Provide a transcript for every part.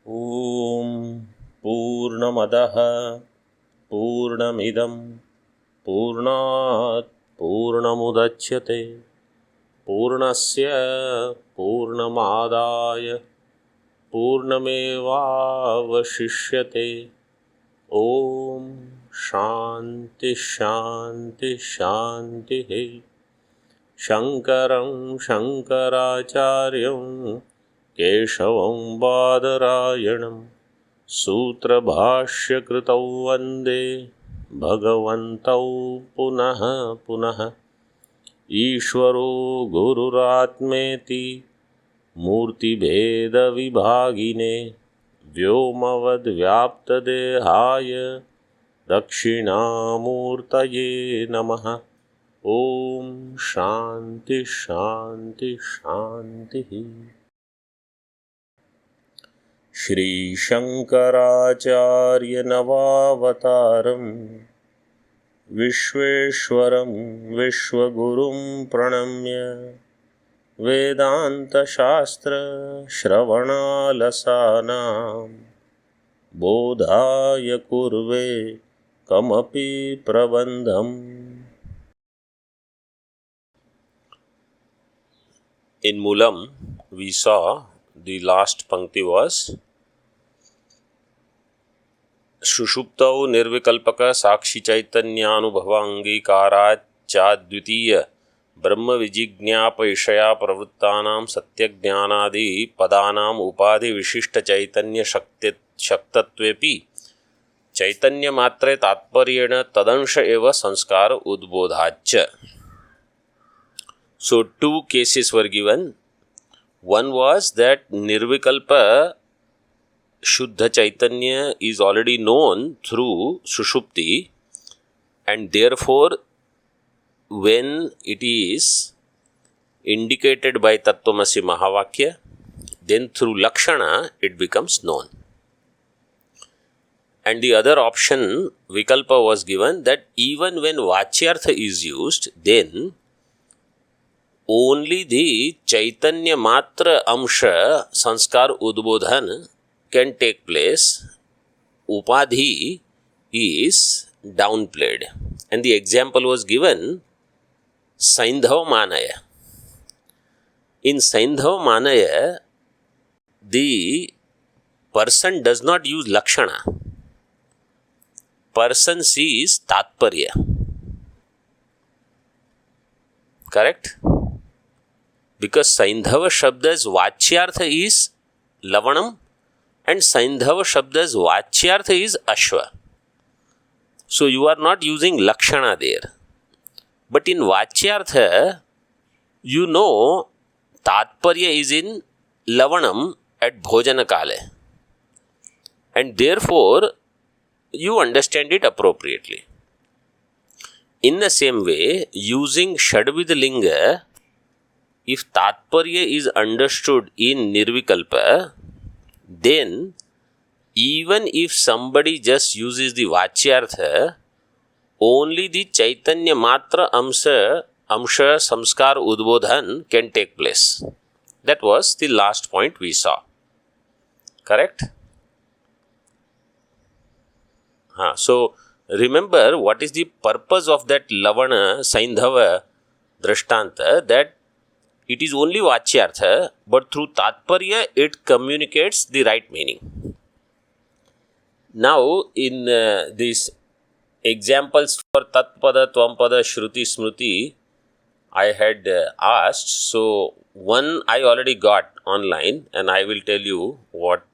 ॐ पूर्णमदः पूर्णमिदं पूर्णात् पूर्णमुदच्यते पूर्णस्य पूर्णमादाय पूर्णमेवावशिष्यते। ॐ शान्ति शान्ति शान्तिः। शङ्करं शङ्कराचार्यं केशवं बादरायणं सूत्रभाष्यकृतौ वन्दे भगवन्तौ पुनः पुनः। ईश्वरो गुरुरात्मेति मूर्तिभेदविभागिने व्योमवद्व्याप्तदेहाय दक्षिणामूर्तये नमः। ॐ शान्ति शान्ति शान्तिः। श्रीशङ्कराचार्यनवावतारं विश्वेश्वरं विश्वगुरुं प्रणम्य वेदान्तशास्त्रश्रवणालसानां बोधाय कुर्वे कमपि प्रबन्धम्। In Moolam, we saw the last pankti was Sushuptau Nirvikalpaka Sakshi Chaitanyānubhava Angīkārācchādvitiya Brahma Vijigñāpaishaya Pravrittanam Satyajnānādi Padanam Upadhi Vishishta Chaitanya Shaktatvepi Chaitanya Matre Tatparyena Tadansha Eva Sanskara Udbodhāccha. So, two cases were given. One was that Nirvikalpa Shuddha Chaitanya is already known through Sushupti, and therefore, when it is indicated by Tattvamasi Mahavakya, then through Lakshana it becomes known. And the other option, Vikalpa, was given that even when Vachyartha is used, then only the Chaitanya Matra Amsha Sanskar Udbodhan can take place. Upadhi is downplayed. And the example was given Saindhava Manaya. In Saindhava Manaya, the person does not use Lakshana. Person sees Tatparya. Correct? Because Saindhava Shabda's Vachyartha is Lavanam and Saindhava Shabda's Vachyartha is Ashva. So you are not using Lakshana there. But in Vachyartha, you know Tatparya is in Lavanam at Bhojana Kale. And therefore, you understand it appropriately. In the same way, using Shadvid Linga, if Tatparya is understood in Nirvikalpa, then even if somebody just uses the Vachyartha, only the Chaitanya Matra Amsha Samskar Udbodhan can take place. That was the last point we saw. Correct? So, remember what is the purpose of that Lavana Saindhava Drishtanta, that it is only Vachyartha, but through Tatparya it communicates the right meaning. Now, in these examples for Tatpada, Tvampada, Shruti, Smruti, I had asked. So, one I already got online, and I will tell you what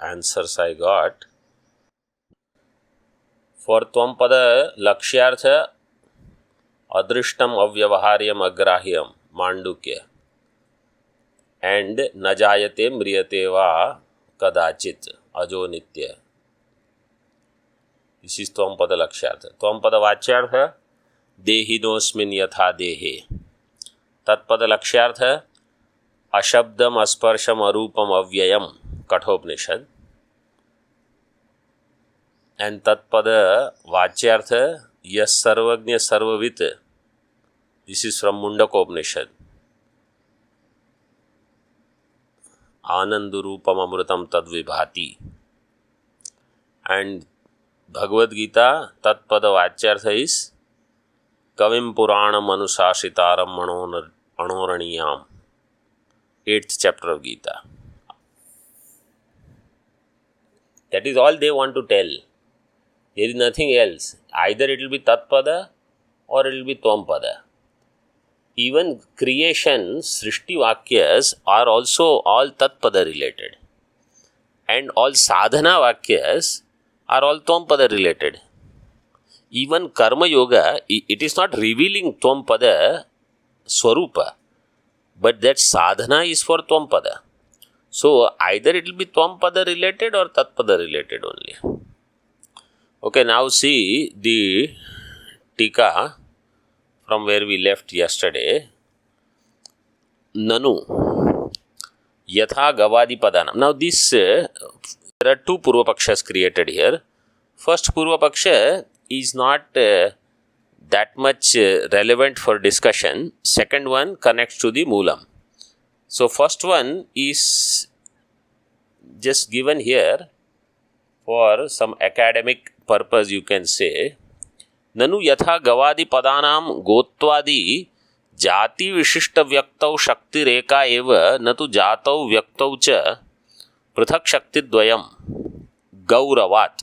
answers I got. For Tvampada, Lakshyartha, Adrishtam Avyavaharyam Agrahyam, Mandukya, and Najayate Mriyate Va Kadachit, Ajo Nitya. This is Tvampada Lakshyartha. Tvampada Vachyartha, Dehinosmin Yatha Dehe. Tatpada Lakshyartha, Ashabdam Asparsham Arupam Avyayam, Kathopanishad. And Tatpada Vachyartha, Yas Sarvagnya Sarvavit. This is from Mundakopanishad. आनंदरूपम अमृतम तद विभाति. And Bhagavad Gita Tatpada Vachyartha is Kavim Puranam Anusashitaram Manoraniyam. 8th chapter of Gita. That is all they want to tell. There is nothing else. Either it will be Tatpada or it will be Tvam-pada. Even creation, Srishti Vakyas are also all Tatpada related. And all Sadhana Vakyas are all Tvam-pada related. Even Karma Yoga, it is not revealing Tvam-pada Swarupa, but that sadhana is for Tvam-pada. So, either it will be Tvam-pada related or Tat-pada related only. Okay, now see the Tika from where we left yesterday. Nanu Yatha Gavadi Padanam. Now, this, there are two Purva-pakshas created here. First Purva-paksha is not that much relevant for discussion. Second one connects to the Moolam. So, first one is just given here for some academic purpose, you can say. Nanu yatha gavadi padanam gotvadi jati vishishta vyaktau shakti reka eva natu jatau vyaktau cha prithak shakti dvayam gauravat.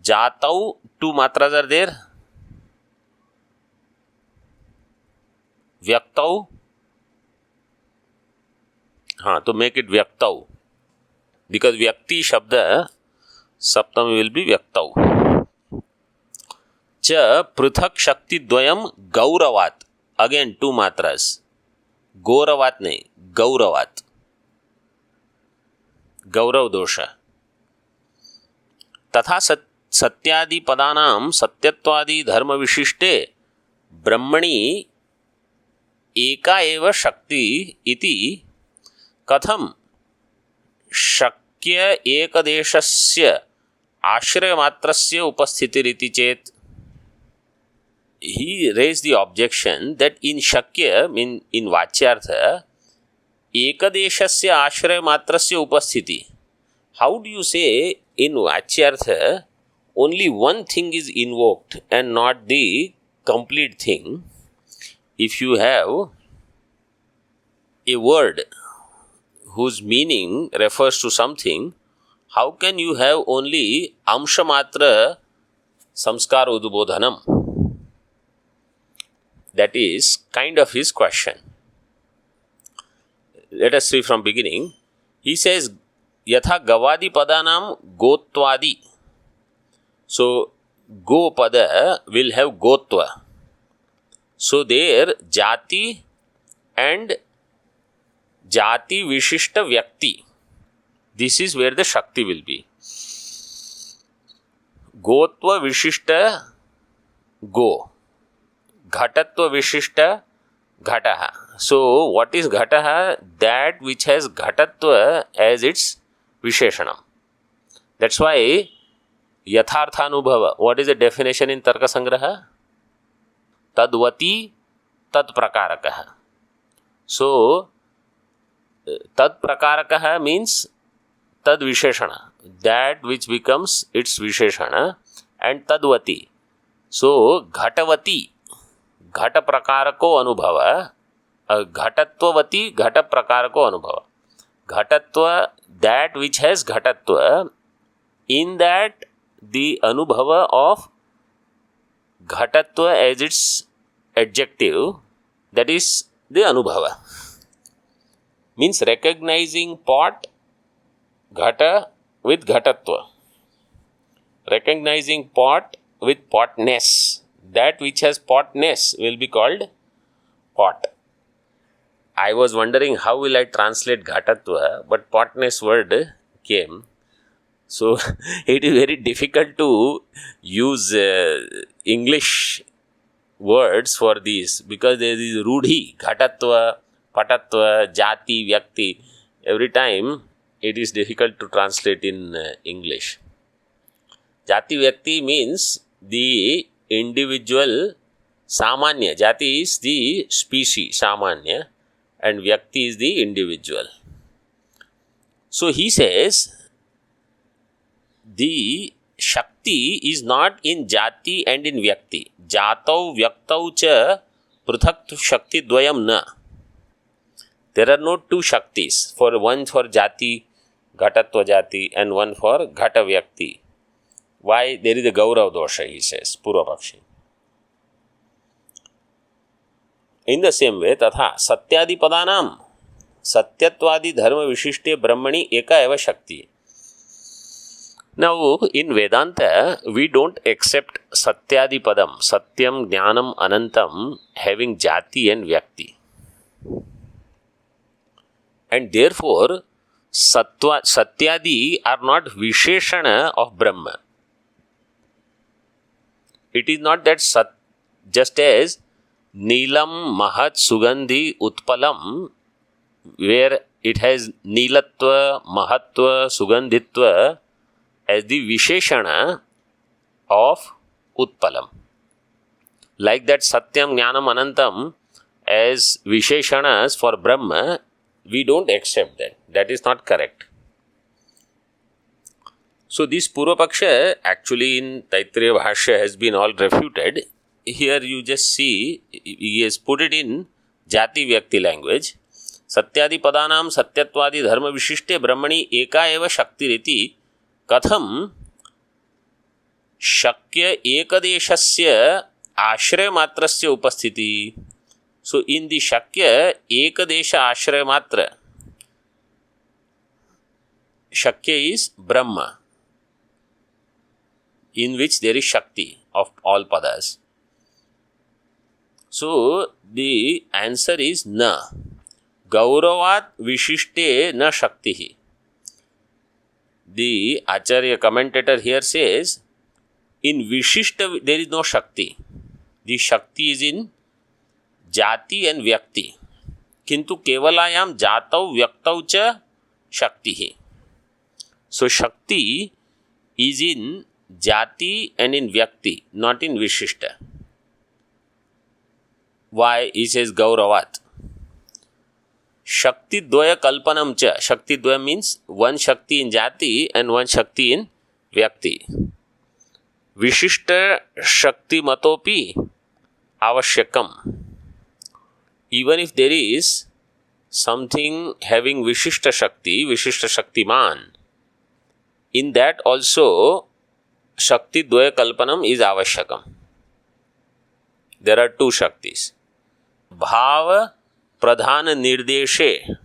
Jatau, two matras are there. Vyaktau, to make it Vyaktau, because Vyakti Shabda Saptami will be Vyaktau. Cha Prithak Shakti Dvayam Gauravat. Again two matras. Gauravat nahi, Gauravat. Gaurav dosha. Tatha Satyadi Padanam Satyatwadi Dharma Vishishte Brahmani Eka eva Shakti iti Katham Shakya Ekadeshasya Ashraya Matrasya Upasthitiriti Chet. He raised the objection that in Shakya, in Vachyartha, Ekadeshasya Ashraya Matrasya Upasthiti. How do you say in Vachyartha only one thing is invoked and not the complete thing? If you have a word whose meaning refers to something, how can you have only amshamatra samskara udubodhanam? That is kind of his question. Let us see from beginning. He says, Yatha gavadi padanam gotvadi. So, go pada will have gotva. So, there jati and jati vishishta vyakti. This is where the Shakti will be. Gotva vishishta go. Ghatatva vishishta ghataha. So, what is ghataha? That which has ghatatva as its visheshanam. That's why yatharthanubhava. What is the definition in Tarka Sangraha? Tadvati tad prakarakaha. So, tad prakarakaha means tad visheshana, that which becomes its visheshana, and tadvati. So, ghatavati, ghata prakarako anubhava, ghatatvavati, ghata prakarako anubhava. Ghatatva, that which has ghatatva, in that the anubhava of ghatatva as its adjective, that is the anubhava. Means recognizing pot, ghata with ghatatva. Recognizing pot with potness. That which has potness will be called pot. I was wondering how will I translate ghatatva, but potness word came. So, it is very difficult to use English words for these, because there is rudhi, ghatatva, patatva, jati, vyakti. Every time it is difficult to translate in English. Jati vyakti means the individual. Samanya, jati is the species, samanya, and vyakti is the individual. So he says the Shakti is not in Jati and in Vyakti. Jatau Vyaktau cha Pruthak Shakti Dvayam na. There are no two Shaktis, for one for Jati, Ghatatva Jati, and one for Ghata Vyakti. Why? There is a Gaurav dosha, he says, Purvapakshi. In the same way, Tatha Satyadi Padanam Satyatvadi Dharma Vishishte Brahmani Eka Eva Shakti. Now, in Vedanta, we don't accept Satyadi Padam, Satyam, Jnanam, Anantam, having Jati and Vyakti. And therefore, Satyadi are not Visheshana of Brahma. It is not that just as Neelam, Mahat, Sugandhi, Utpalam, where it has Neelatva, Mahatva, Sugandhitva as the Visheshana of Utpalam. Like that Satyam, Jnanam, Anantam as Visheshanas for Brahma, we don't accept that. That is not correct. So this Purvapaksha actually in Taittiriya Bhashya has been all refuted. Here you just see, he has put it in Jati Vyakti language. Satyadi Padanam Satyatvadi Dharma Vishishte Brahmani Eka Eva Shakti Riti Katham Shakya Ekadeshasya Ashraya Matrasya Upasthiti. So in the Shakya Ekadesha Ashraya Matra, Shakya is Brahma, in which there is Shakti of all padas. So the answer is Na. Gauravat Vishishte Na Shaktihi. The Acharya commentator here says, in Vishishta there is no Shakti. The Shakti is in Jati and Vyakti. Kintu Kevalayam Jatau Vyaktau cha Shaktihi. So Shakti is in Jati and in Vyakti, not in Vishishta. Why? He says Gauravat. Shakti Dvaya Kalpanam cha. Shakti Dvaya means one Shakti in Jati and one Shakti in Vyakti. Vishishta Shakti Matopi Avashyakam. Even if there is something having Vishishta Shaktiman, in that also Shakti Dvaya Kalpanam is Avashyakam. There are two Shaktis. Bhava Pradhana Nirdeshe.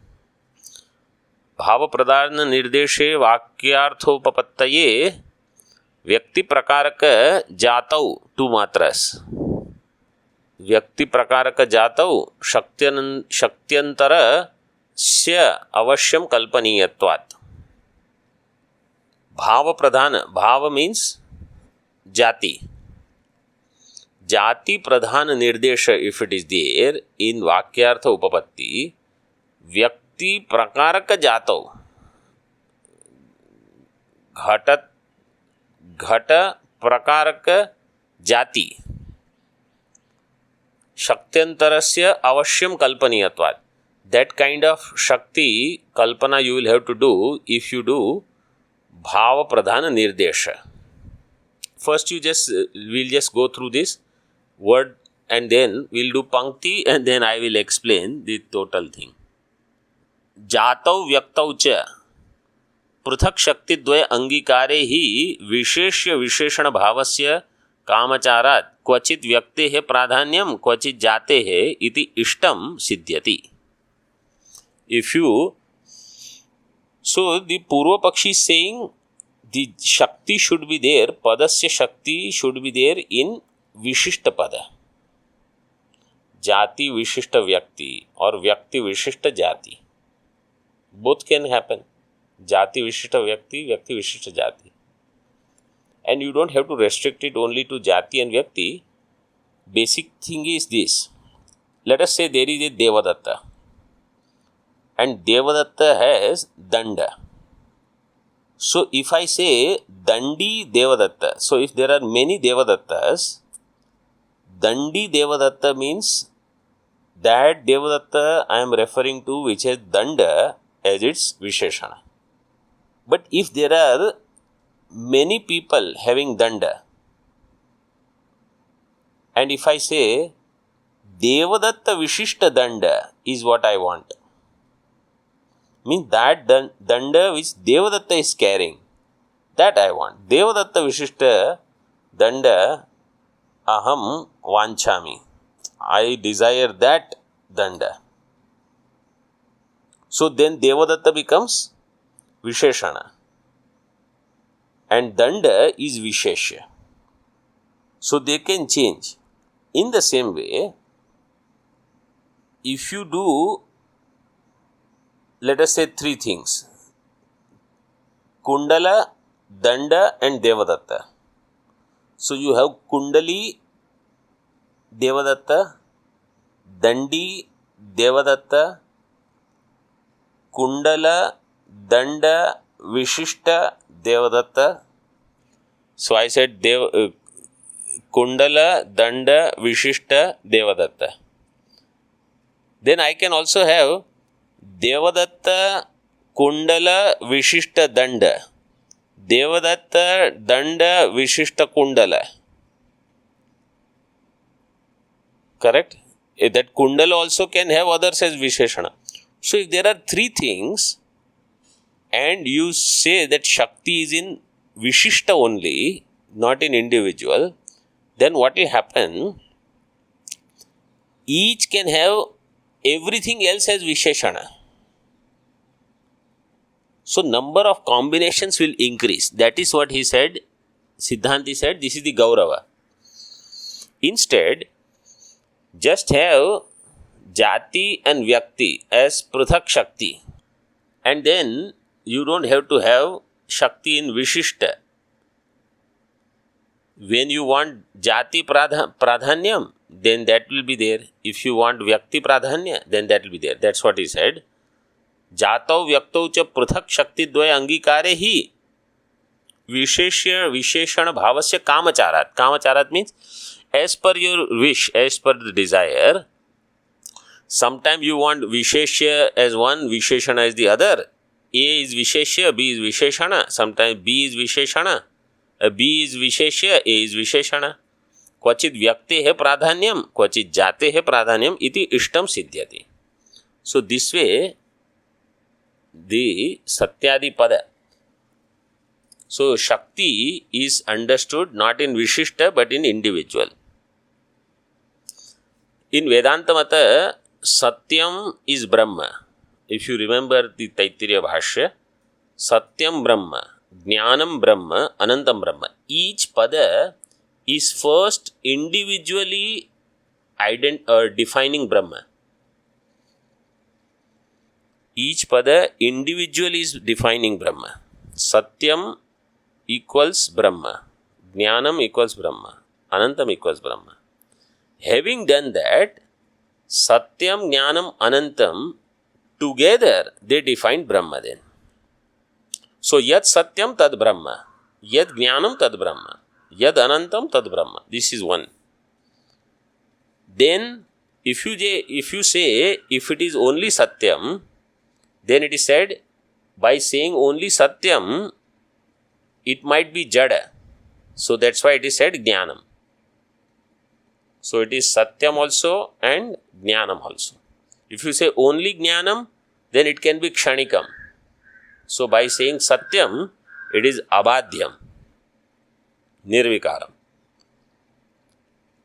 Bhava Pradhana Nirdeshe Vakyarthopapattaye Vyakti Prakaraka Jatau, two matras. Vyakti Prakaraka Jatau Shaktiyantara Sya Avashyam Kalpaniyatvat. Bhava Pradhana. Bhava means Jati. Jati Pradhana Nirdesha, if it is there in Vakyartha Upapatti, Vyakti Prakaraka Jatau. Ghata Prakaraka Jati. Shaktiyantarasya Avashyam Kalpaniyatvat. That kind of Shakti Kalpana you will have to do if you do Bhava Pradhana Nirdesha. First we'll just go through this word and then we'll do Pankti and then I will explain the total thing. Jatau Vyaktau cha Pruthak Shakti Dvaya Angikare hi Visheshya Visheshana Bhavasya Kamacharat Kvachit Vyakte he Pradhanyam Kvachit Jate he iti Ishtam Siddhyati. So the Purva Pakshi is saying the Shakti should be there, Padasya Shakti should be there in Vishishta Pada. Jati Vishishta Vyakti or Vyakti Vishishta Jati. Both can happen. Jati Vishishta Vyakti, Vyakti Vishishta Jati. And you don't have to restrict it only to Jati and Vyakti. Basic thing is this. Let us say there is a Devadatta. And Devadatta has Danda. So if I say Dandi Devadatta, so if there are many Devadattas, Dandi Devadatta means that Devadatta I am referring to which has Danda as its Visheshana. if there are many people having danda, and if I say Devadatta Vishishta Danda is what I want, means that danda which Devadatta is carrying, that I want. Devadatta Vishishta Danda Aham Vanchami. I desire that danda. So then Devadatta becomes Visheshana and danda is Visheshya. So they can change. In the same way, if you do, let us say, three things: Kundala, Danda and Devadatta. So you have Kundali, Devadatta, Dandi, Devadatta, Kundala, Danda, Vishishta, Devadatta. So I said Kundala, Danda, Vishishta, Devadatta. Then I can also have Devadatta, Kundala, Vishishta, Danda. Devadatta, Danda, Vishishta, Kundala. Correct? That Kundala also can have others as Visheshana. So if there are three things and you say that Shakti is in Vishishta only, not in individual, then what will happen? Each can have everything else as Visheshana. So number of combinations will increase. That is what he said. Siddhanti said, this is the Gaurava. Instead, just have Jati and Vyakti as Pruthak Shakti. And then you don't have to have Shakti in Vishishta. When you want Jati Pradhanyam, then that will be there. If you want Vyakti Pradhanya, then that will be there. That's what he said. Jatau Vyaktau cha Pruthak Shakti Dvaya Angikare hi Visheshana Bhavasya Kamacharat. Kamacharat means as per your wish, as per the desire. Sometimes you want Visheshya as one, Visheshana as the other. A is Visheshya, B is Visheshana. Sometimes B is Visheshana. B is Visheshya, A is Visheshana. Kvachit Vyakte hai Pradhanyam, Kvachit Jate hai Pradhanyam iti Ishtam Siddhyati. So this way, the Satyadi Pada. So Shakti is understood not in Vishishta but in individual. In Vedanta Mata, Satyam is Brahma. If you remember the Taittiriya Bhashya, Satyam Brahma, Jnanam Brahma, Anantam Brahma. Each pada is first individually defining Brahma. Each pada individually is defining Brahma. Satyam equals Brahma. Jnanam equals Brahma. Anantam equals Brahma. Having done that, Satyam, Jnanam, Anantam, together they define Brahma then. So, Yad Satyam Tad Brahma, Yad Jnanam Tad Brahma, Yad Anantam Tad Brahma. This is one. Then, if you say, if it is only Satyam, then it is said, by saying only Satyam, it might be Jada. So, that's why it is said Jnanam. So, it is Satyam also and Jnanam also. If you say only Jnanam, then it can be Kshanikam. So, by saying Satyam, it is Abadhyam, Nirvikaram.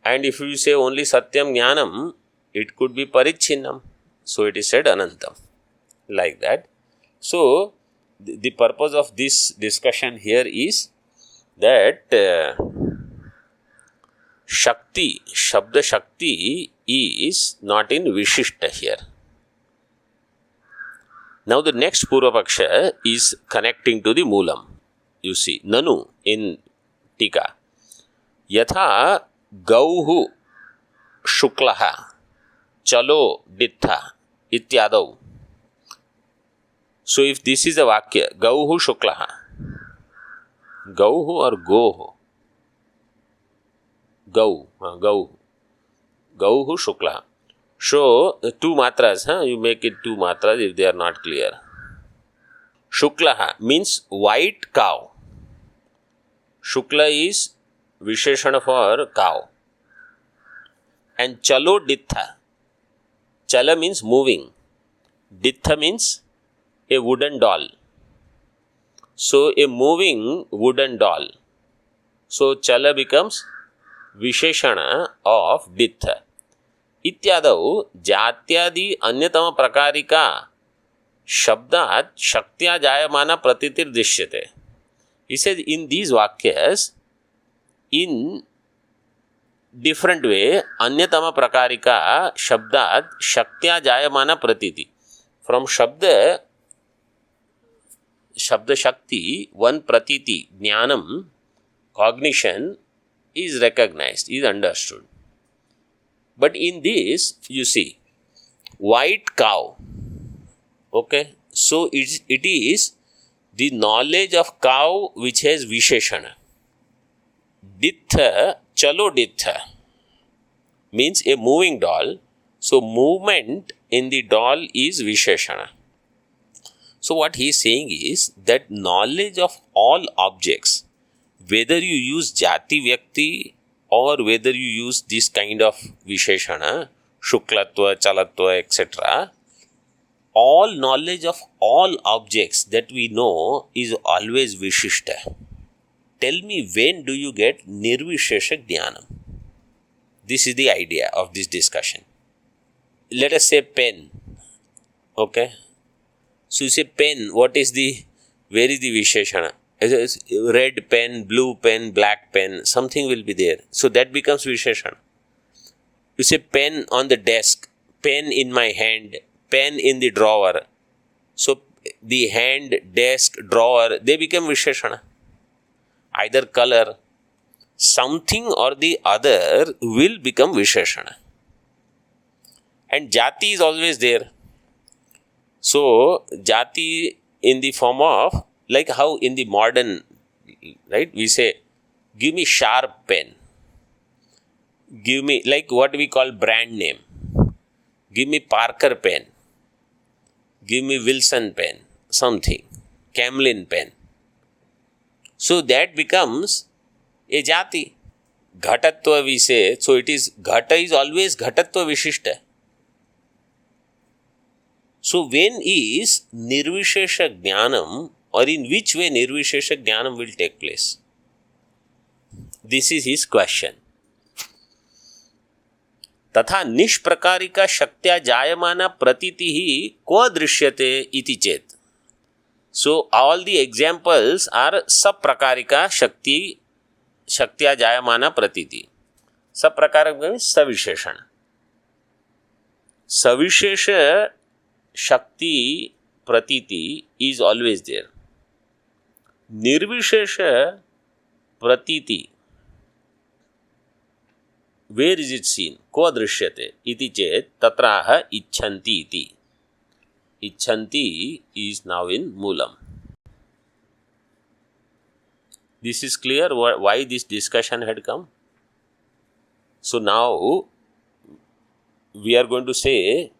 And if you say only Satyam Jnanam, it could be Parichinnam. So, it is said Anantam. Like that. So, the purpose of this discussion here is that Shakti, Shabda Shakti is not in Vishishta here. Now the next Purvapaksha is connecting to the Moolam. You see, Nanu in Tika. Yatha Gauhu Shuklaha Chalo Dittha Ityadav. So if this is a Vakya, Gauhu Shuklaha, Gauhu or Gohu? Gauhu Shukla. So, two matras, you make it two matras if they are not clear. Shuklaha means white cow. Shukla is Visheshana for cow. And Chalo Ditha. Chala means moving. Ditha means a wooden doll. So a moving wooden doll. So Chala becomes Visheshana of Ditha. इत्यादौ जात्यादि अन्यतम प्रकारिका शब्दात् शक्त्या जायमाना प्रतीतिर दृश्यते. He says in these vakyas, in different way, अन्यतम प्रकारिका शब्दात् शक्त्या जायमाना प्रतीति. From shabda shakti, one pratiti, jnanam, cognition is recognized, is understood. But in this, you see, white cow. Okay, so it is the knowledge of cow which has Visheshana. Ditha, Chalo Ditha means a moving doll. So movement in the doll is Visheshana. So what he is saying is that knowledge of all objects, whether you use Jati Vyakti or whether you use this kind of Visheshana, Shuklatva, Chalatva, etc., all knowledge of all objects that we know is always Vishishta. Tell me, when do you get Nirvishesha Jnanam? This is the idea of this discussion. Let us say pen. Okay. So you say pen, where is the Visheshana? Red pen, blue pen, black pen, something will be there. So that becomes Visheshana. You say pen on the desk, pen in my hand, pen in the drawer. So the hand, desk, drawer, they become Visheshana. Either color, something or the other will become Visheshana. And Jati is always there. So Jati in the form of, like how in the modern, right, we say, give me sharp pen. Give me, like what we call brand name. Give me Parker pen. Give me Wilson pen. Something. Camlin pen. So that becomes a Jati. Ghatatva we say, so it is, Ghata is always Ghatatva Vishishta. So when is Nirvishesha Jnanam, or in which way Nirvishesha Jnanam will take place? This is his question. तथा निष्प्रकारिका शक्त्या जायमाना प्रतीति ही क्व दृश्यते इति चेत. So all the examples are सप्रकारिका शक्त्या जायमाना प्रतीति. सप्रकारक means सविशेषण. सविशेष शक्ति pratiti is always there. Nirvishesha pratiti, where is it seen? Ko drishyate iti chet tatraha icchanti iti. Icchanti is now in Moolam. This is clear why this discussion had come. So now we are going to say,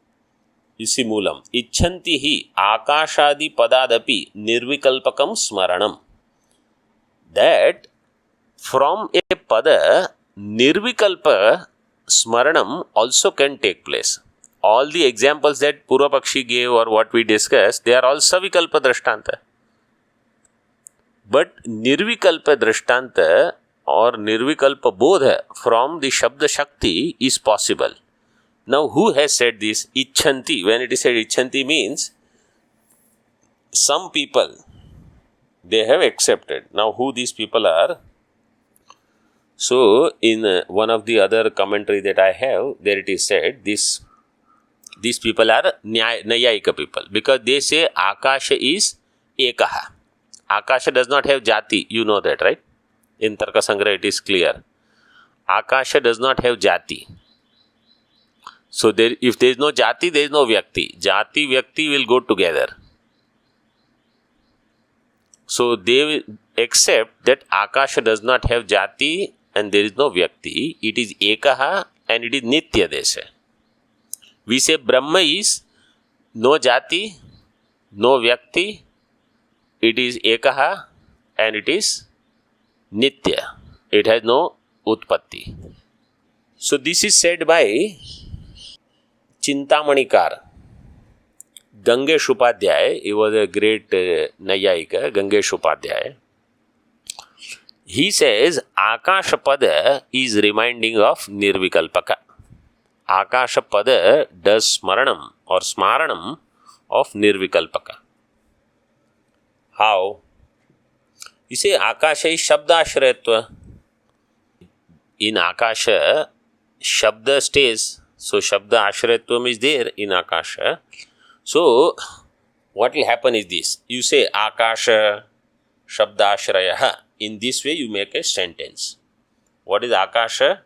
you see Moolam. Icchanti hi akashadi padadapi nirvikalpakam smaranam. That from a pada, nirvikalpa smaranam also can take place. All the examples that Purvapakshi gave or what we discussed, they are all savikalpa drishtanta. But nirvikalpa drishtanta or nirvikalpa bodha from the Shabda Shakti is possible. Now, who has said this? Icchanti. When it is said Icchanti means some people, they have accepted. Now, who these people are? So, in one of the other commentary that I have, there it is said, these people are Nayayika people. Because they say Akasha is Ekaha. Akasha does not have Jati. You know that, right? In Tarka Sangra it is clear. Akasha does not have Jati. So, if there is no Jati, there is no Vyakti. Jati, Vyakti will go together. So, they will accept that Akasha does not have Jati and there is no Vyakti. It is Ekaha and it is Nitya Desha. We say Brahma is no Jati, no Vyakti it is ekaha and it is nitya. It has no utpatti. So this is said by Chintamani-kar. Gangesh Upadhyay, he was a great Nayayika, Gangesh Upadhyay. He says Akashapada is reminding of Nirvikalpaka. Akashapada does smaranam or smaranam of Nirvikalpaka. How? You say Akasha is Shabdashrayatva. In Akasha, Shabda stays. So Shabda Ashrayatvam is there in Akasha. So what will happen is this. You say Akasha Shabdashrayaha. In this way you make a sentence. What is Akasha?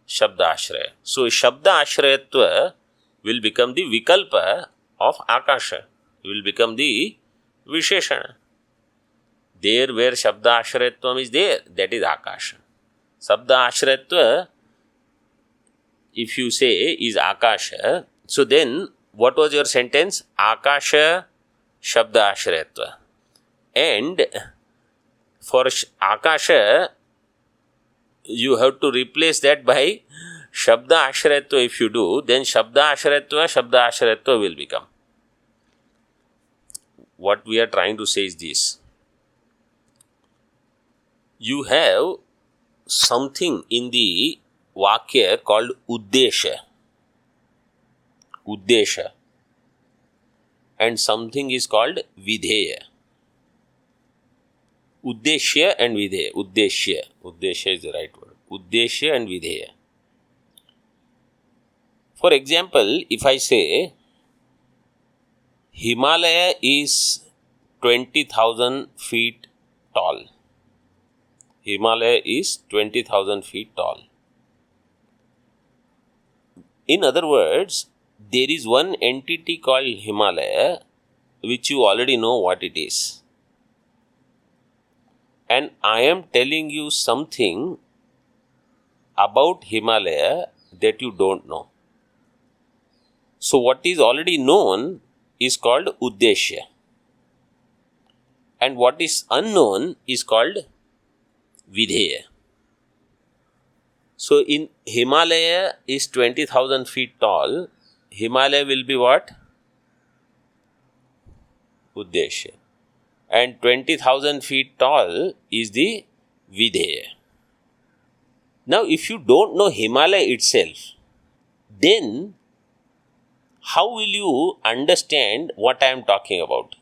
Shabdashraya. So Shabda Ashrayatva will become the Vikalpa of Akasha. It will become the Visheshana. There where Shabda Ashrayatvam is there, that is Akasha. Shabda Ashrayatva, if you say is Akasha, so then what was your sentence? Akasha Shabda Ashrayatva. And for Akasha, you have to replace that by Shabda Ashrayatva. If you do, then Shabda Ashrayatva will become. What we are trying to say is this. You have something in the Vakya called Uddesha. Uddesha. And something is called Vidheya. Uddeshya and Vidheya. Uddeshya. Uddeshya is the right word. Uddeshya and Vidheya. For example, if I say Himalaya is 20,000 feet tall. Himalaya is 20,000 feet tall. In other words, there is one entity called Himalaya which you already know what it is. And I am telling you something about Himalaya that you don't know. So what is already known is called Uddeshya. And what is unknown is called Vidheya. So in Himalaya is 20,000 feet tall. Himalaya will be what? Uddeshya. And 20,000 feet tall is the Vidheya. Now if you don't know Himalaya itself, then how will you understand what I am talking about?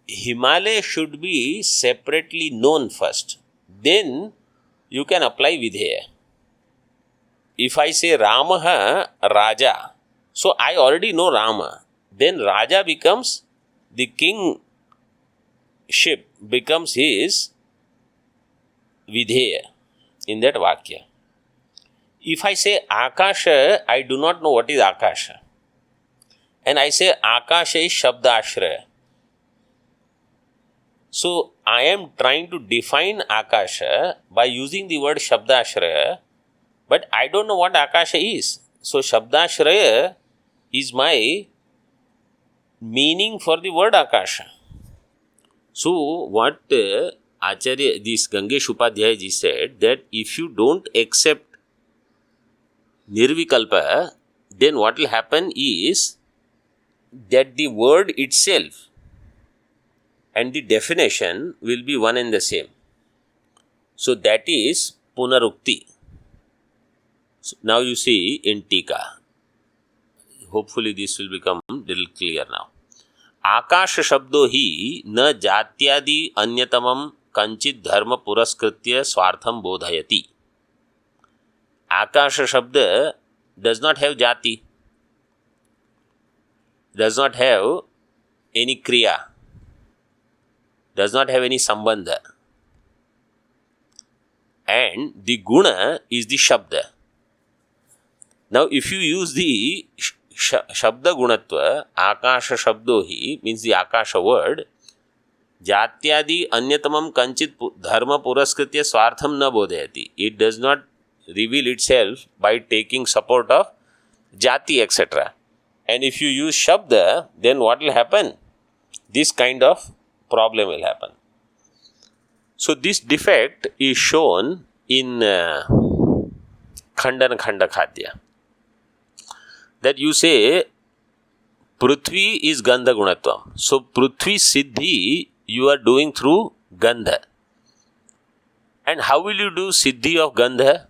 Himalaya should be separately known first. Then you can apply Vidheya. If I say Ramaha Raja, so I already know Rama. Then Raja becomes the kingship, becomes his Vidheya in that Vakya. If I say Akasha, I do not know what is Akasha. And I say Akasha is Shabda Ashraya. So I am trying to define Akasha by using the word Shabda Ashraya, but I don't know what Akasha is. So Shabda Ashraya is my meaning for the word Akasha. So what Acharya, this Gangesh Upadhyay ji said, that if you don't accept Nirvikalpa, then what will happen is that the word itself and the definition will be one and the same. So that is Punarukti. So now you see in Tika. Hopefully this will become little clear now. Akasha Shabdo hi na jatyadi anyatamam kanchit dharma puraskritya swartham bodhayati. Akasha Shabda does not have jati, does not have any kriya, does not have any sambandha. And the guna is the Shabda. Now if you use the Shabda Gunatva, Akasha Shabdo hi means the Akasha word, Jatyadi Anyatamam Kanchit Dharma Puraskritya Swartham na bodhayati. It does not reveal itself by taking support of Jati, etc. And if you use Shabda, then what will happen? This kind of problem will happen. So this defect is shown in Khandan Khanda Khadya. That you say Prithvi is Gandha Gunatvam. So Prithvi Siddhi you are doing through Gandha. And how will you do Siddhi of Gandha?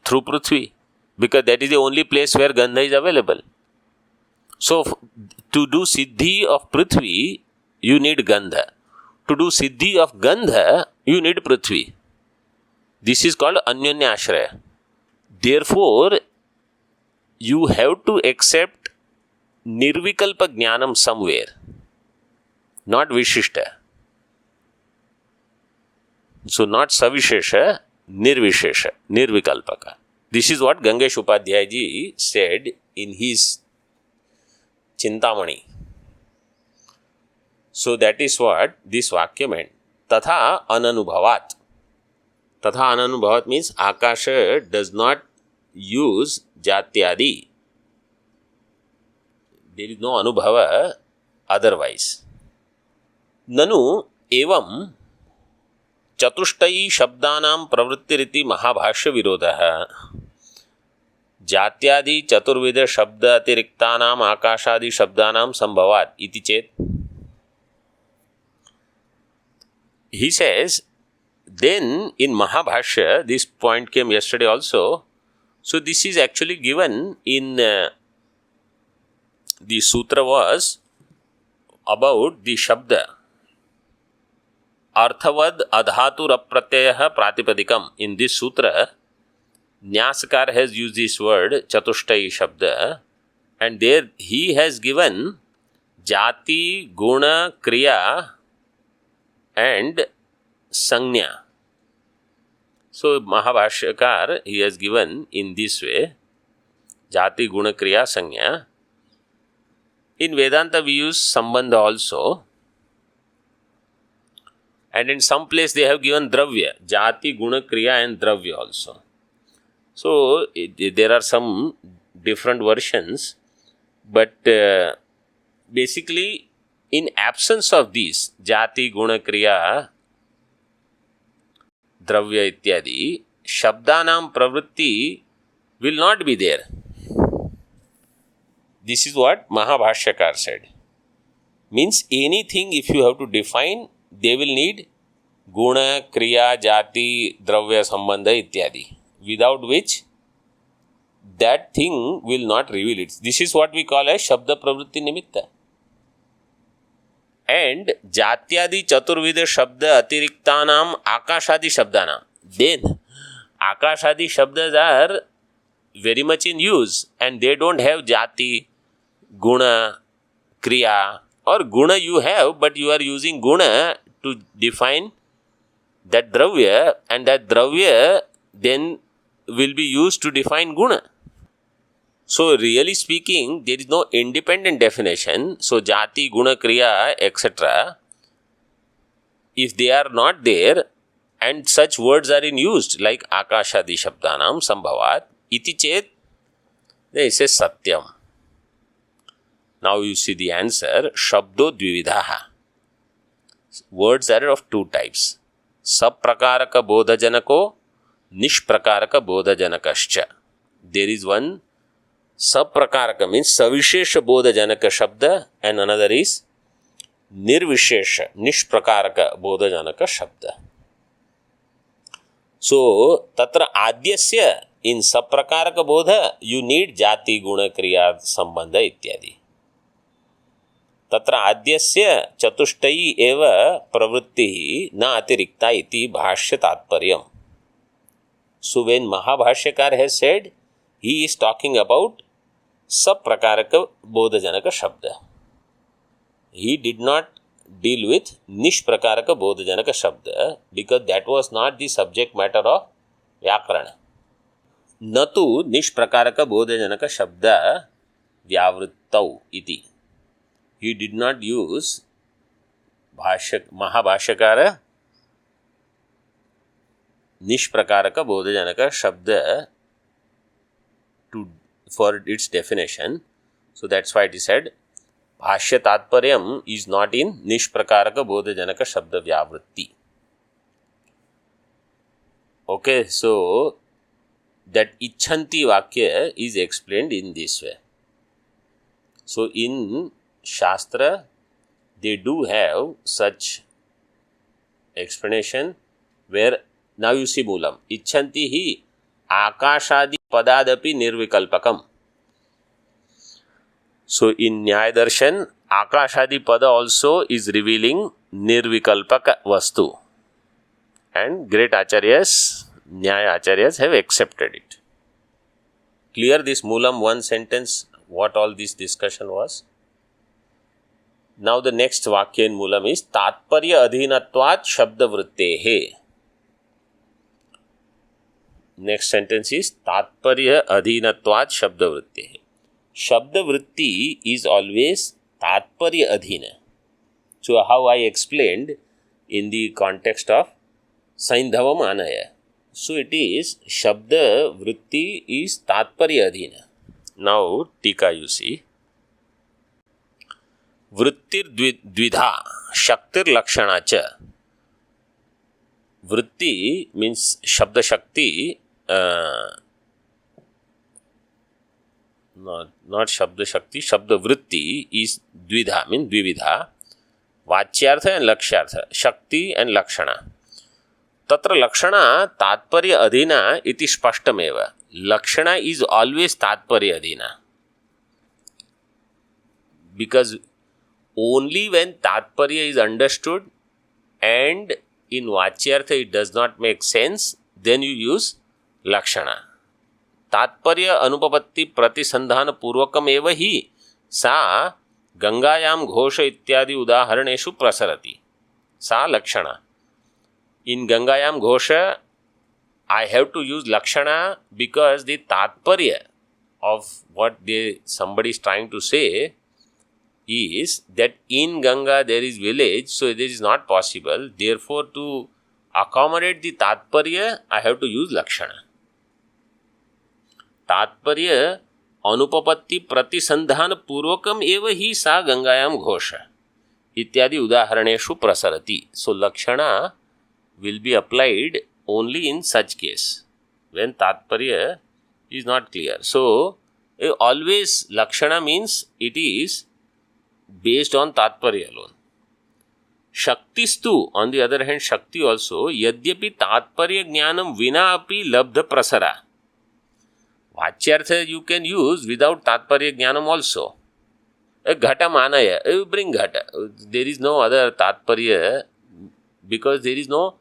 Through Prithvi. Because that is the only place where Gandha is available. So to do Siddhi of Prithvi, you need Gandha. To do Siddhi of Gandha, you need Prithvi. This is called Anyanya Ashraya. Therefore, you have to accept Nirvikalpa Jnanam somewhere, not Vishishta. So, not Savishesha, Nirvishesha, Nirvikalpaka. This is what Gangesh Upadhyaya ji said in his Chintamani. So, that is what this Vakya meant. Tatha Ananubhavat. Tatha Ananubhavat means Akasha does not use Jatyadi. There is no Anubhava otherwise. Nanu evam Chatushtai Shabdanam Pravrittiriti Mahabhashya Virodha Jatyadi Chaturvida Shabda Atiriktanam Akashadi Shabdanam Sambhavat iti chet. He says, then in Mahabhashya, this point came yesterday also. So this is actually given in the sutra was about the Shabda. Arthavad adhatu rapratyaya pratipadikam. In this sutra, Nyasakar has used this word Chatushtai Shabda, and there he has given Jati, Guna, Kriya and Sanya. So Mahabhashyakar he has given in this way Jati, Guna, Kriya, Sanya. In Vedanta we use Sambandha also. And in some place they have given Dravya, Jati, Guna, Kriya and Dravya also. So there are some different versions, but basically in absence of these, Jati, Guna, Kriya, Dravya ityadi, Shabdanam Pravritti will not be there. This is what Mahabhashyakar said. Means anything if you have to define, they will need Guna, Kriya, Jati, Dravya, Sambandha ityadi. Without which that thing will not reveal it. This is what we call as Shabda Pravritti Nimitta. And Jatyadi Chaturvida Shabda Atiriktanam Akashadi Shabdanam. Then Akashadi Shabdas are very much in use and they don't have Jati, Guna, Kriya, or Guna you have, but you are using Guna to define that Dravya, and that Dravya then will be used to define Guna. So, really speaking, there is no independent definition. So, Jati, Guna, Kriya, etc. If they are not there, and such words are in used, like Akashadi Shabdanam Sambhavat, iti chet, then it says Satyam. Now you see the answer, Shabdo Dvividaha. Words are of two types. Saprakaraka Bodhajanako, Nishprakaraka Bodhajanakascha. There is one Saprakaraka means Savishesha Bodhajanaka Shabda, and another is Nirvishesha, Nishprakaraka Bodhajanaka Shabda. So, Tatra Adyasya, in Saprakaraka Bodha, you need Jati, Guna, Kriya, Sambandha ityadi. Tatra Adyasya Chatushtai eva Pravritti na atirikta iti bhashya tatparyam. So, when Mahabhashyakar has said, he is talking about Saprakaraka Bodhajanaka Shabda. He did not deal with Nishprakaraka Bodhajanaka Shabda because that was not the subject matter of Vyakarana. Natu Nishprakaraka Bodhajanaka Shabda Vyavrittau iti. He did not use Mahabhashyakara Nishprakaraka Bodhajanaka Shabda for its definition. So that's why it is said भाष्य तात्पर्यम is not in निष्प्रकारक बोधजनक शब्द व्यावृत्ति. Okay, so that इच्छन्ति वाक्य is explained in this way. So in Shastra, they do have such explanation where now you see moolam. Icchanti hi akashadi padadapi nirvikalpakam. So in Nyaya Darshan, akashadi pada also is revealing nirvikalpaka vastu. And great acharyas, Nyaya acharyas have accepted it. Clear this moolam one sentence, what all this discussion was? Now the next vakya in moolam is tatparya adhinatvat shabda vrittehe. Next sentence is tatparya adhinatvat shabda vrittehe. Shabda vritti is always tatparya adhina. So how I explained in the context of Saindhava Manaya. So it is Shabda vritti is tatparya adhina. Now Tika you see. Vrittir dvidha shaktir lakshana cha. Vritti means Shabda Shakti, not Shabda Shakti, Shabda Vritti is dvidha, means dvividha, Vachyartha and Lakshyartha, Shakti and Lakshana. Tatra Lakshana Tatparya Adhina iti spashtameva. Lakshana is always Tatparya Adhina. Because only when Tatparya is understood and in Vachyartha it does not make sense, then you use Lakshana. Tatparya Anupapatti Pratisandhana Purvakam eva hi sa Gangayam Ghosha ityadi udaharaneshu prasarati. Sa Lakshana. In Gangayam Ghosha, I have to use Lakshana because the Tatparya of what somebody is trying to say is that in Ganga there is village, so this is not possible. Therefore, to accommodate the Tatparya, I have to use Lakshana. Tatparya Anupapatti Pratisandhana Purvakam eva hi sa Gangayam Ghosha ityadi udaharaneshu prasarati. So, Lakshana will be applied only in such case when Tatparya is not clear. So, always Lakshana means it is based on Tatparya alone. Shaktistu, on the other hand, Shakti also, yadyapi Tatparya jnanam vina api labdha prasara. Vachyartha you can use without Tatparya jnanam also. Ghata manaya, you bring ghata. There is no other Tatparya because there is no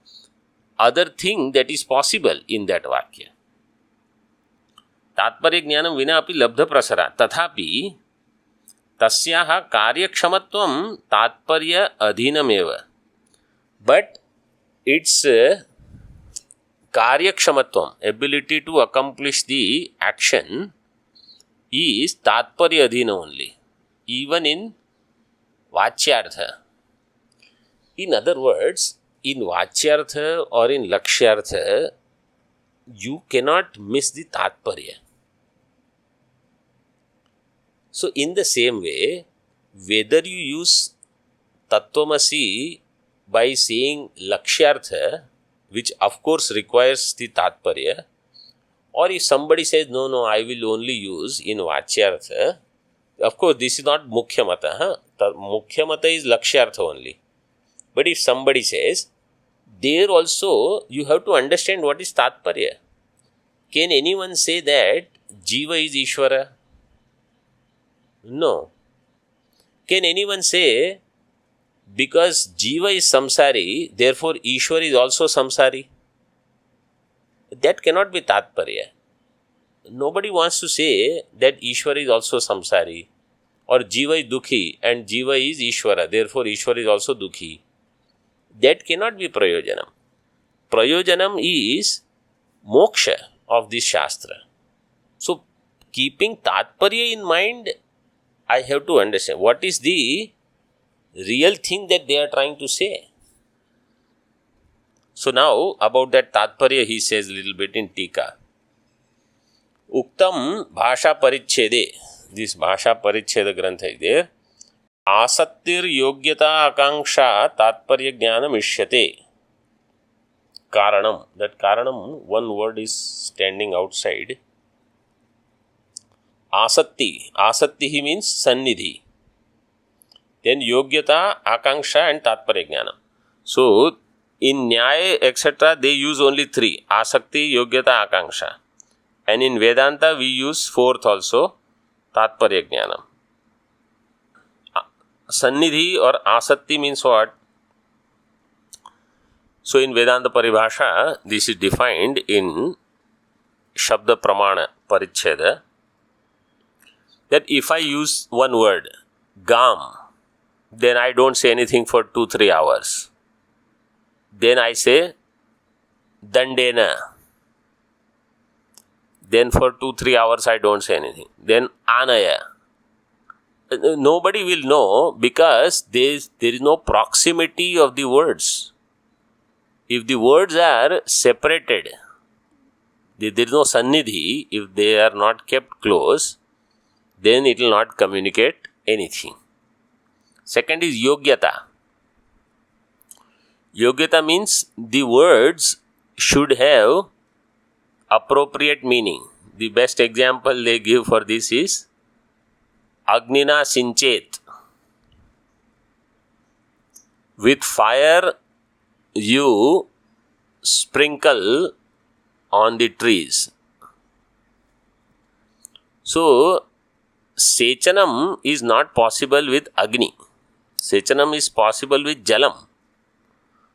other thing that is possible in that Vakya. Tatparya jnanam vina api labdha prasara. Tathapi tasyaha karyakshamatvam tatparya adhinameva. But its karyakshamatvam, ability to accomplish the action, is tatparya adhina only, even in Vachyartha. In other words, in Vachyartha or in Lakshyartha, you cannot miss the Tatparya. So, in the same way, whether you use Tattvamasi by saying Lakshyartha, which of course requires the Tatparya, or if somebody says, no, I will only use in Vachyartha, of course, this is not Mukhya Mata. Mukhya Mata is Lakshyartha only. But if somebody says, there also you have to understand what is Tatparya. Can anyone say that Jiva is Ishvara? No. Can anyone say, because Jiva is samsari, therefore Ishwar is also samsari? That cannot be Tatparya. Nobody wants to say that Ishwar is also samsari, or Jiva is Dukhi and Jiva is Ishvara, therefore Ishwar is also Dukhi. That cannot be Prayojanam. Prayojanam is moksha of this Shastra. So, keeping Tatparya in mind, I have to understand what is the real thing that they are trying to say. So now, about that Tatparya, he says a little bit in Tika. Uktam Bhasha Parichede. This Bhasha Paricheda Grantha is there. आसक्तिर्योग्यता आकांक्षा तात्पर्य ज्ञानम इष्यते. Karanam. That Karanam, one word is standing outside. Asakti. Asakti means Sannidhi. Then Yogyata, Akanksha and Tatparya Jnana. So, in Nyaya, etc., they use only three. Asakti, Yogyata, Akanksha. And in Vedanta, we use fourth also, Tatparya Jnana. Sannidhi or Asakti means what? So, in Vedanta Paribhasha, this is defined in Shabda Pramana Paricheda, that if I use one word, Gam, then I don't say anything for 2-3 hours. Then I say Dandena. Then for 2-3 hours I don't say anything. Then Anaya. Nobody will know because there is no proximity of the words. If the words are separated, there is no Sannidhi, if they are not kept close, then it will not communicate anything. Second is Yogyata. Yogyata means the words should have appropriate meaning. The best example they give for this is Agnina Sinchet. With fire you sprinkle on the trees. So, Sechanam is not possible with Agni. Sechanam is possible with Jalam.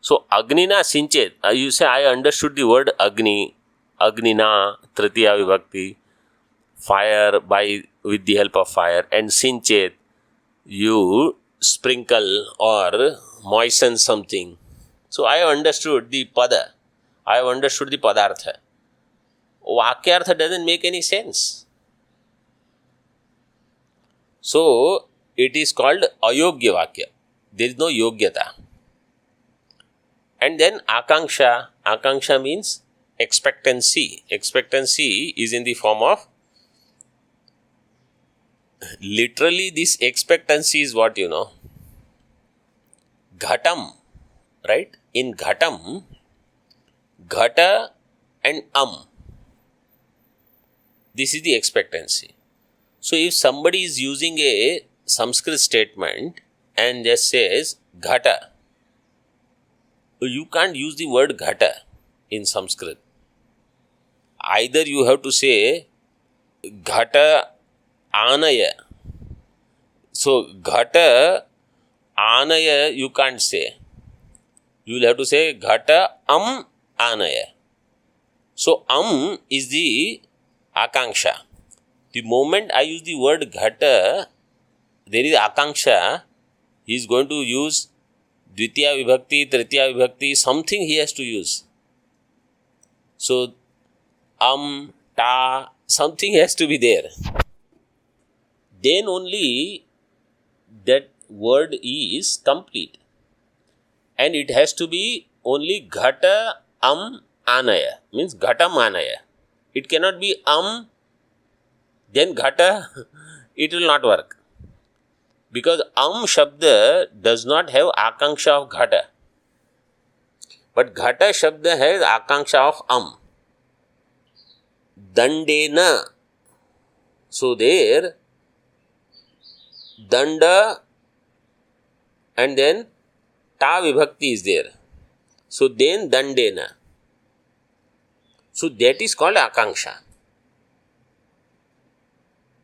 So, Agnina Sinchet, you say, I understood the word Agni, Agnina, Tritiya Vibhakti, fire with the help of fire, and Sinchet, you sprinkle or moisten something. So, I understood the pada, I have understood the padartha. Vakyartha doesn't make any sense. So, it is called Ayogya Vakya. There is no Yogyata. And then Akanksha. Akanksha means expectancy. Expectancy is in the form of, literally this expectancy is what you know. Ghatam, right? In Ghatam, Ghata and this is the expectancy. So, if somebody is using a Sanskrit statement and just says Ghata, you can't use the word Ghata in Sanskrit. Either you have to say Ghata Anaya. So, Ghata Anaya you can't say. You will have to say Ghata Anaya. So, is the Akanksha. The moment I use the word Ghata, there is Akanksha. He is going to use Dvitiya Vibhakti, Tritiya Vibhakti, something he has to use. So, ta, something has to be there. Then only that word is complete. And it has to be only Ghata Anaya, means Ghatam Anaya. It cannot be then Ghata, it will not work. Because Shabda does not have Akanksha of Ghata. But Ghata Shabda has Akanksha of Dandena. So there, Danda and then Ta Vibhakti is there. So then Dandena. So that is called Akanksha.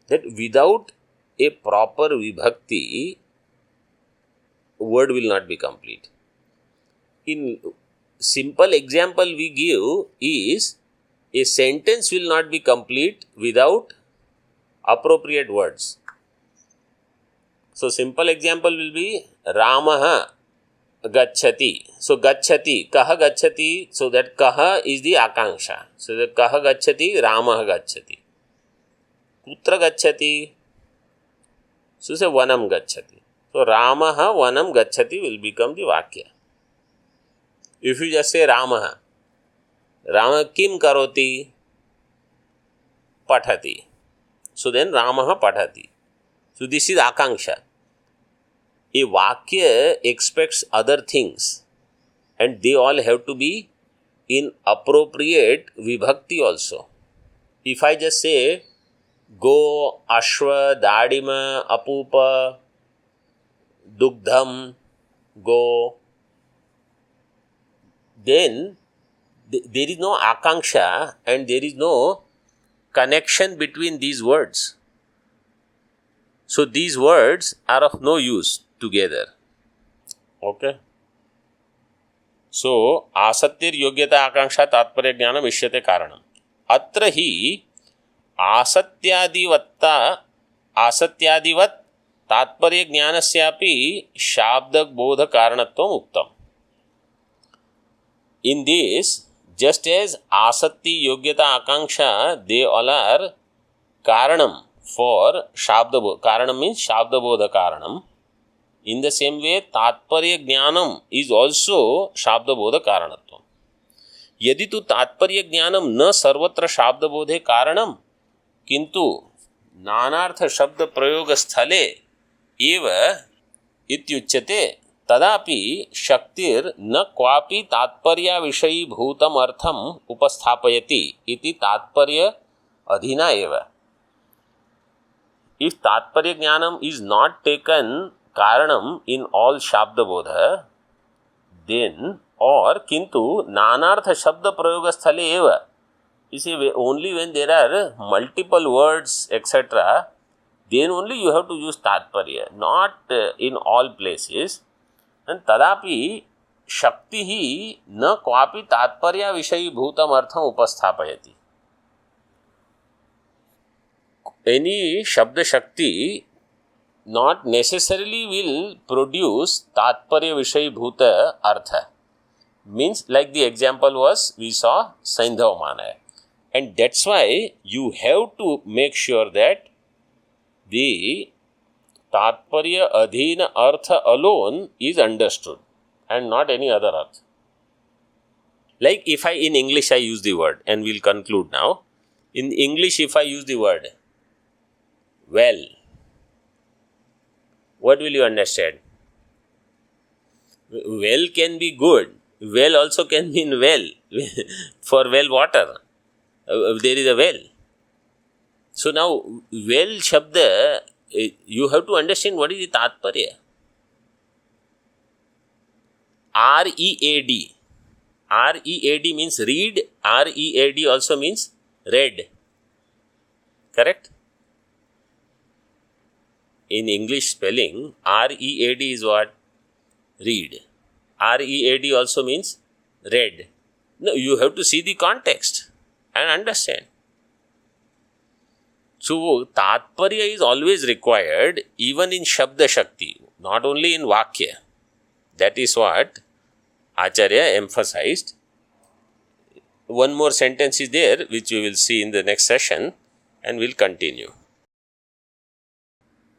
That without a proper Vibhakti, word will not be complete. In simple example we give is, a sentence will not be complete without appropriate words. So, simple example will be Ramaha Gacchati. So, Gacchati, Kaha Gacchati, so that Kaha is the Akanksha. So, the Kaha Gacchati, Ramaha Gacchati. Kutra Gacchati, so say Vanam Gacchati. So, Ramaha Vanam Gacchati will become the Vakya. If you just say Ramaha, Rama Kim Karoti? Pathati. So, then Ramaha Pathati. So, this is Akanksha. a Vakya expects other things, and they all have to be in appropriate Vibhakti also. If I just say Go, Ashwa, Dadima, Apupa, Dugdham, Go, then there is no Akanksha and there is no connection between these words. So these words are of no use together. Okay. So Asattir Yogyata Akanksha Tatparya Jnanam Ishyate Karanam. Atra hi आसत्यादिवत् तात्पर्य ज्ञानस्यापि शाब्दबोध कारणत्वम् उक्तम्. In this, just as asatti, yogyata, akanksha, they all are karanam for shabdabodha. Karanam means shabdabodha karanam. In the same way, tatparya jnanam is also shabdabodha karanatvam. यदि तु तात्पर्य ज्ञानम न सर्वत्र शाब्दबोधे कारणम किंतु नानार्थ शब्द प्रयोग स्थले एव इत्युच्यते तदापि शक्तिर् न क्वापि तात्पर्य विषयी भूतम अर्थम उपस्थापयति इति तात्पर्य अधीना एव. If तात्पर्य ज्ञानम is not taken कारणम in all शाब्दबोध, then or किंतु नानार्थ शब्द प्रयोग स्थले एव. You see, only when there are multiple words, etc., then only you have to use tatparya, not in all places. And tadapi shakti hi na kwapi tatparya vishayi bhutam artham upasthapayati. Any shabda shakti not necessarily will produce tatparya vishayi bhuta artha. Means, like the example was, we saw Saindhavamana. And that's why you have to make sure that the Tatparya Adhina Artha alone is understood and not any other Artha. Like if in English I use the word, and we'll conclude now. In English, if I use the word well, what will you understand? Well can be good. Well also can mean well. For well water. There is a well. So now, well shabda, you have to understand what is the tatparya. R-E-A-D. R-E-A-D means read. R-E-A-D also means read. Correct? In English spelling, R-E-A-D is what? Read. R-E-A-D also means read. No, you have to see the context and understand. So, tatparya is always required even in Shabda Shakti, not only in Vakya. That is what Acharya emphasized. One more sentence is there which we will see in the next session and we'll continue.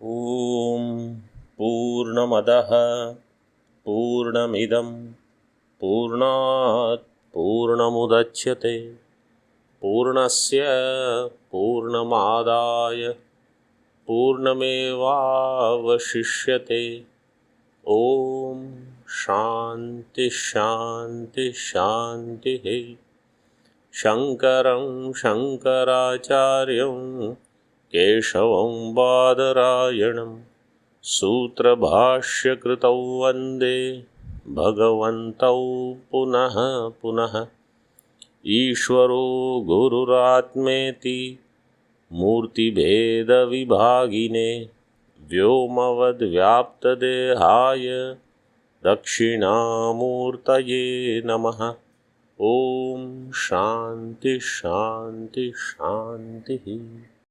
Om Purnamadaha Purnamidam Purnat Purnamudachyate Purnasya Purnamadaya Purnamevavashishyate. Om Shanti Shanti Shanti. Shankaram Shankaracharyam Keshavam Badarayanam Sutra Bhashya Kritau Vande Bhagavantau Punaha Punaha. Ishvaro Gururatmeti Murti Bheda Vibhagine Vyomavad Vyapta Dehaya Dakshinamurtaye Namaha. Om Shanti Shanti Shanti.